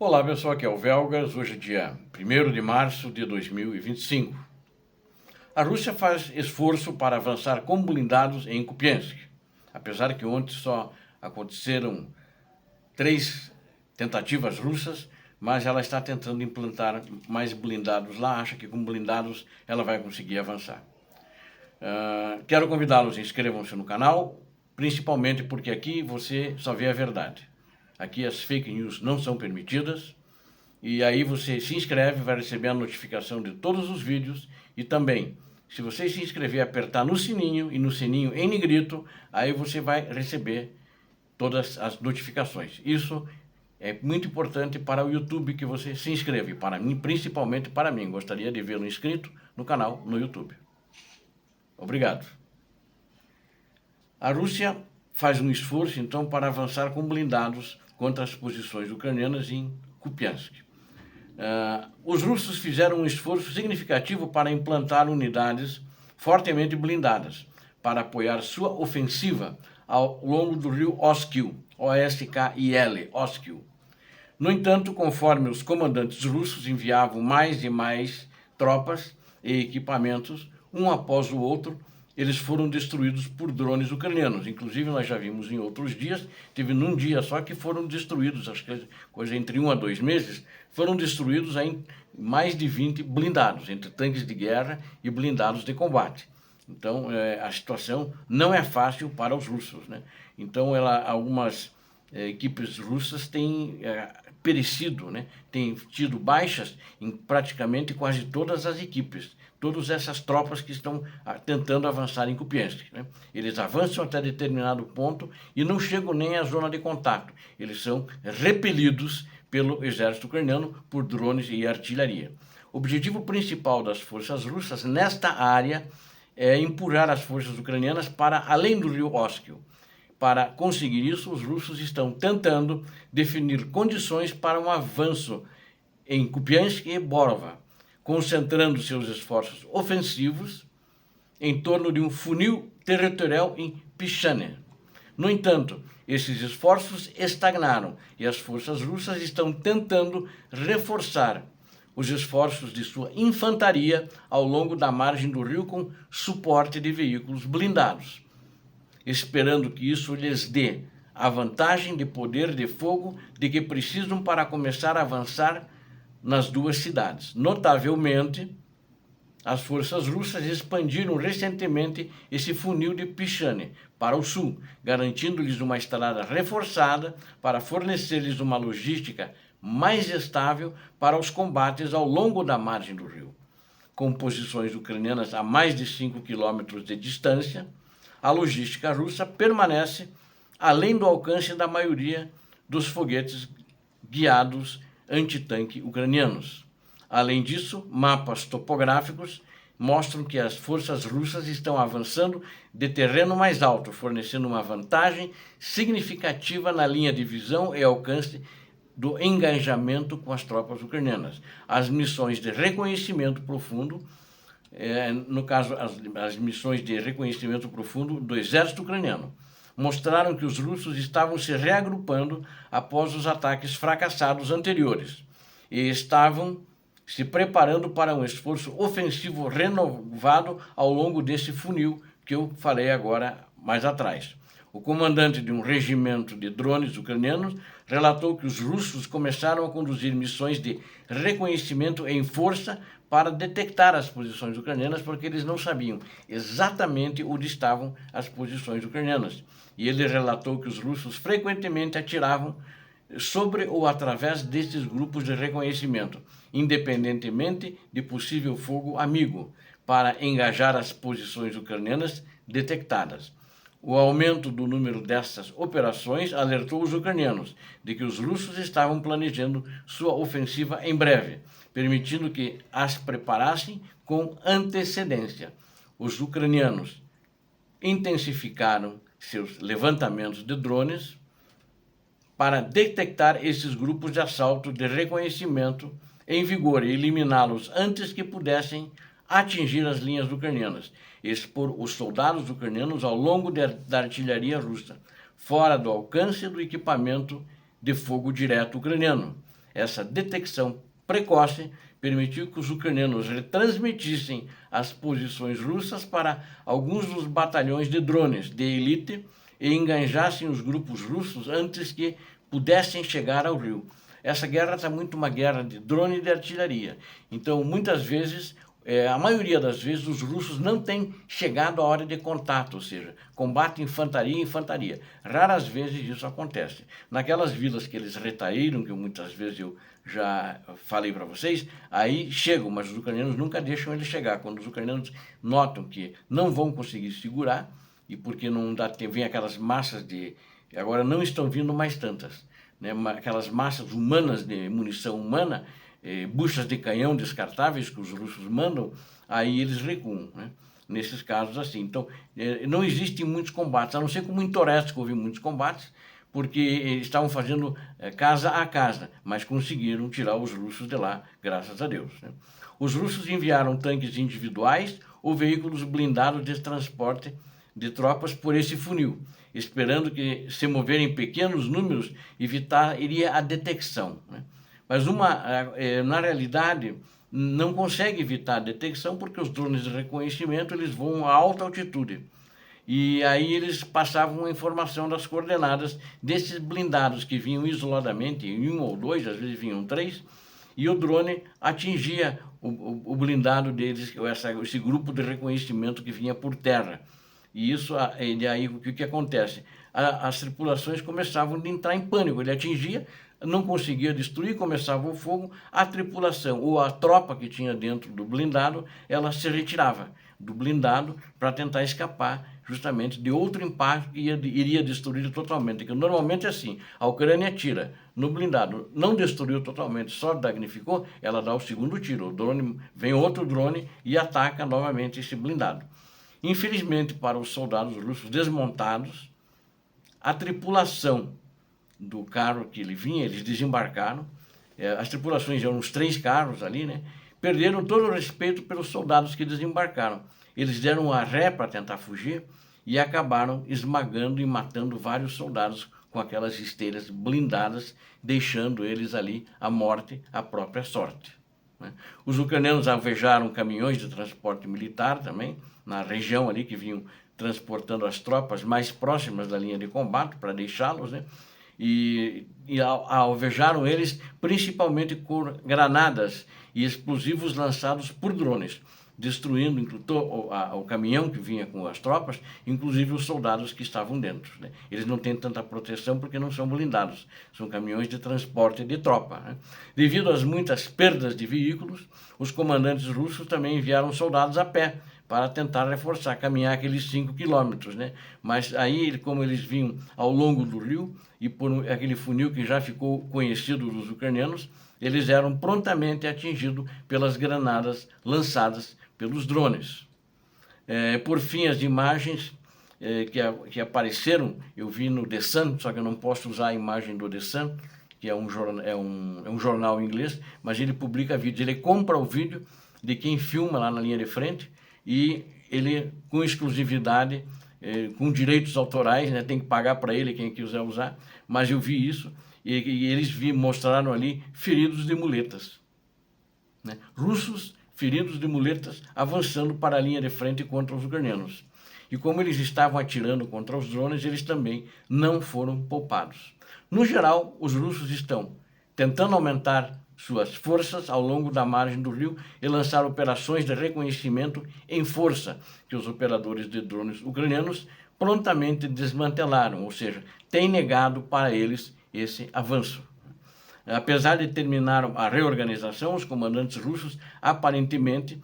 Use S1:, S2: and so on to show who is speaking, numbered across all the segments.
S1: Olá pessoal, aqui é o Velgas, hoje é dia 1º de março de 2025. A Rússia faz esforço para avançar com blindados em Kupiansk, apesar que ontem só aconteceram 3 tentativas russas, mas ela está tentando implantar mais blindados lá, acha que com blindados ela vai conseguir avançar. Quero convidá-los, inscrevam-se no canal, principalmente porque aqui você só vê a verdade. Aqui as fake news não são permitidas. E aí você se inscreve, vai receber a notificação de todos os vídeos. E também, se você se inscrever, apertar no sininho e no sininho em negrito, aí você vai receber todas as notificações. Isso é muito importante para o YouTube que você se inscreva, para mim, principalmente para mim. Gostaria de vê-lo inscrito no canal no YouTube. Obrigado. A Rússia faz um esforço, então, para avançar com blindados contra as posições ucranianas em Kupiansk. Os russos fizeram um esforço significativo para implantar unidades fortemente blindadas para apoiar sua ofensiva ao longo do rio Oskil, O-S-K-I-L, Oskil. No entanto, conforme os comandantes russos enviavam mais e mais tropas e equipamentos, um após o outro, eles foram destruídos por drones ucranianos. Inclusive, nós já vimos em outros dias, teve num dia só que foram destruídos, acho que coisa entre 1 a 2 meses, foram destruídos em mais de 20 blindados, entre tanques de guerra e blindados de combate. Então, a situação não é fácil para os russos, né? Então, algumas equipes russas têm perecido, né? Têm tido baixas em praticamente quase todas as equipes, todas essas tropas que estão tentando avançar em Kupiansk, né? Eles avançam até determinado ponto e não chegam nem à zona de contato. Eles são repelidos pelo exército ucraniano por drones e artilharia. O objetivo principal das forças russas nesta área é empurrar as forças ucranianas para além do rio Oskil. Para conseguir isso, os russos estão tentando definir condições para um avanço em Kupiansk e Borova, concentrando seus esforços ofensivos em torno de um funil territorial em Pichane. No entanto, esses esforços estagnaram e as forças russas estão tentando reforçar os esforços de sua infantaria ao longo da margem do rio com suporte de veículos blindados, esperando que isso lhes dê a vantagem de poder de fogo de que precisam para começar a avançar nas duas cidades. Notavelmente, as forças russas expandiram recentemente esse funil de Pichane para o sul, garantindo-lhes uma estrada reforçada para fornecer-lhes uma logística mais estável para os combates ao longo da margem do rio. Com posições ucranianas a mais de 5 quilômetros de distância, a logística russa permanece além do alcance da maioria dos foguetes guiados antitanque ucranianos. Além disso, mapas topográficos mostram que as forças russas estão avançando de terreno mais alto, fornecendo uma vantagem significativa na linha de visão e alcance do engajamento com as tropas ucranianas. As missões de reconhecimento profundo, no caso, as missões de reconhecimento profundo do exército ucraniano, mostraram que os russos estavam se reagrupando após os ataques fracassados anteriores e estavam se preparando para um esforço ofensivo renovado ao longo desse funil que eu falei agora mais atrás. O comandante de um regimento de drones ucranianos relatou que os russos começaram a conduzir missões de reconhecimento em força para detectar as posições ucranianas, porque eles não sabiam exatamente onde estavam as posições ucranianas. E ele relatou que os russos frequentemente atiravam sobre ou através desses grupos de reconhecimento, independentemente de possível fogo amigo, para engajar as posições ucranianas detectadas. O aumento do número dessas operações alertou os ucranianos de que os russos estavam planejando sua ofensiva em breve, permitindo que as preparassem com antecedência. Os ucranianos intensificaram seus levantamentos de drones para detectar esses grupos de assalto de reconhecimento em vigor e eliminá-los antes que pudessem atingir as linhas ucranianas, expor os soldados ucranianos ao longo da artilharia russa, fora do alcance do equipamento de fogo direto ucraniano. essa detecção precoce permitiu que os ucranianos retransmitissem as posições russas para alguns dos batalhões de drones de elite e enganjassem os grupos russos antes que pudessem chegar ao rio. Essa guerra está muito uma guerra de drone e de artilharia. Então, muitas vezes, a maioria das vezes, os russos não têm chegado à hora de contato, ou seja, combate infantaria e infantaria. Raras vezes isso acontece. Naquelas vilas que eles retraíram, que muitas vezes eu já falei para vocês, aí chegam, mas os ucranianos nunca deixam eles chegar. Quando os ucranianos notam que não vão conseguir segurar, e porque não dá tempo, vem aquelas massas de... Agora não estão vindo mais tantas, né? Aquelas massas humanas de munição humana, buchas de canhão descartáveis que os russos mandam, aí eles recuam, né? Nesses casos assim. Então, não existem muitos combates, a não ser como em Toretsk houve muitos combates, porque eles estavam fazendo casa a casa, mas conseguiram tirar os russos de lá, graças a Deus, né? Os russos enviaram tanques individuais ou veículos blindados de transporte de tropas por esse funil, esperando que, se moverem em pequenos números, evitaria a detecção, né? Mas na realidade, não consegue evitar a detecção porque os drones de reconhecimento eles voam a alta altitude. E aí eles passavam a informação das coordenadas desses blindados que vinham isoladamente, em um ou dois, às vezes vinham três, e o drone atingia o blindado deles, esse grupo de reconhecimento que vinha por terra. E isso, aí o que acontece? As tripulações começavam a entrar em pânico, ele atingia, não conseguia destruir, começava o fogo, a tripulação ou a tropa que tinha dentro do blindado, ela se retirava do blindado para tentar escapar justamente de outro impacto que iria destruir totalmente. Que normalmente é assim, a Ucrânia atira no blindado, não destruiu totalmente, só danificou, ela dá o segundo tiro, o drone, vem outro drone e ataca novamente esse blindado. Infelizmente, para os soldados russos desmontados, a tripulação do carro que ele vinha, eles desembarcaram, as tripulações eram os 3 carros ali, né? Perderam todo o respeito pelos soldados que desembarcaram. Eles deram a ré para tentar fugir e acabaram esmagando e matando vários soldados com aquelas esteiras blindadas, deixando eles ali à morte, à própria sorte, né? Os ucranianos alvejaram caminhões de transporte militar também, na região ali que vinham transportando as tropas mais próximas da linha de combate para deixá-los, né? E alvejaram eles principalmente com granadas e explosivos lançados por drones, destruindo o caminhão que vinha com as tropas, inclusive os soldados que estavam dentro, né? Eles não têm tanta proteção porque não são blindados, são caminhões de transporte de tropa, né? Devido às muitas perdas de veículos, os comandantes russos também enviaram soldados a pé para tentar reforçar, caminhar aqueles 5 quilômetros, né? Mas aí, como eles vinham ao longo do rio, e por aquele funil que já ficou conhecido dos ucranianos, eles eram prontamente atingidos pelas granadas lançadas pelos drones. Por fim, as imagens que apareceram, eu vi no The Sun, só que eu não posso usar a imagem do The Sun, que é um jornal inglês, mas ele publica vídeos, ele compra o vídeo de quem filma lá na linha de frente, e ele, com exclusividade, com direitos autorais, né, tem que pagar para ele quem quiser usar, mas eu vi isso, e eles mostraram ali feridos de muletas, né? Russos feridos de muletas avançando para a linha de frente contra os ucranianos. E como eles estavam atirando contra os drones, eles também não foram poupados. No geral, os russos estão tentando aumentar suas forças ao longo da margem do rio e lançar operações de reconhecimento em força, que os operadores de drones ucranianos prontamente desmantelaram, ou seja, têm negado para eles esse avanço. Apesar de terminar a reorganização, os comandantes russos aparentemente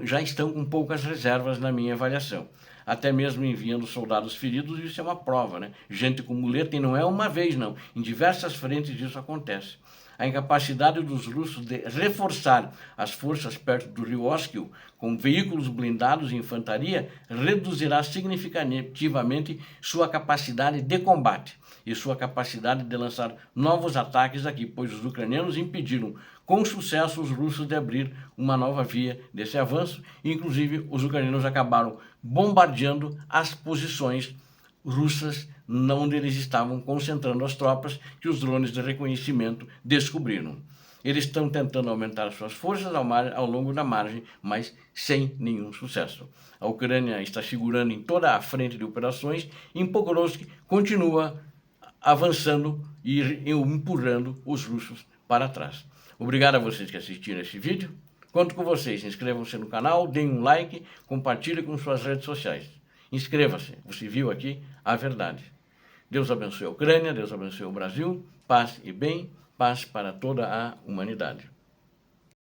S1: já estão com poucas reservas na minha avaliação. Até mesmo enviando soldados feridos, isso é uma prova, né? Gente com muleta, e não é uma vez, não. Em diversas frentes isso acontece. A incapacidade dos russos de reforçar as forças perto do rio Oskil com veículos blindados e infantaria reduzirá significativamente sua capacidade de combate e sua capacidade de lançar novos ataques aqui, pois os ucranianos impediram com sucesso os russos de abrir uma nova via desse avanço. Inclusive, os ucranianos acabaram bombardeando as posições russas, onde eles estavam concentrando as tropas que os drones de reconhecimento descobriram. Eles estão tentando aumentar suas forças ao longo da margem, mas sem nenhum sucesso. A Ucrânia está segurando em toda a frente de operações e em Pokrovsk continua avançando e empurrando os russos para trás. Obrigado a vocês que assistiram esse vídeo. Conto com vocês. Inscrevam-se no canal, deem um like, compartilhem com suas redes sociais. Inscreva-se. Você viu aqui a verdade. Deus abençoe a Ucrânia, Deus abençoe o Brasil. Paz e bem, paz para toda a humanidade.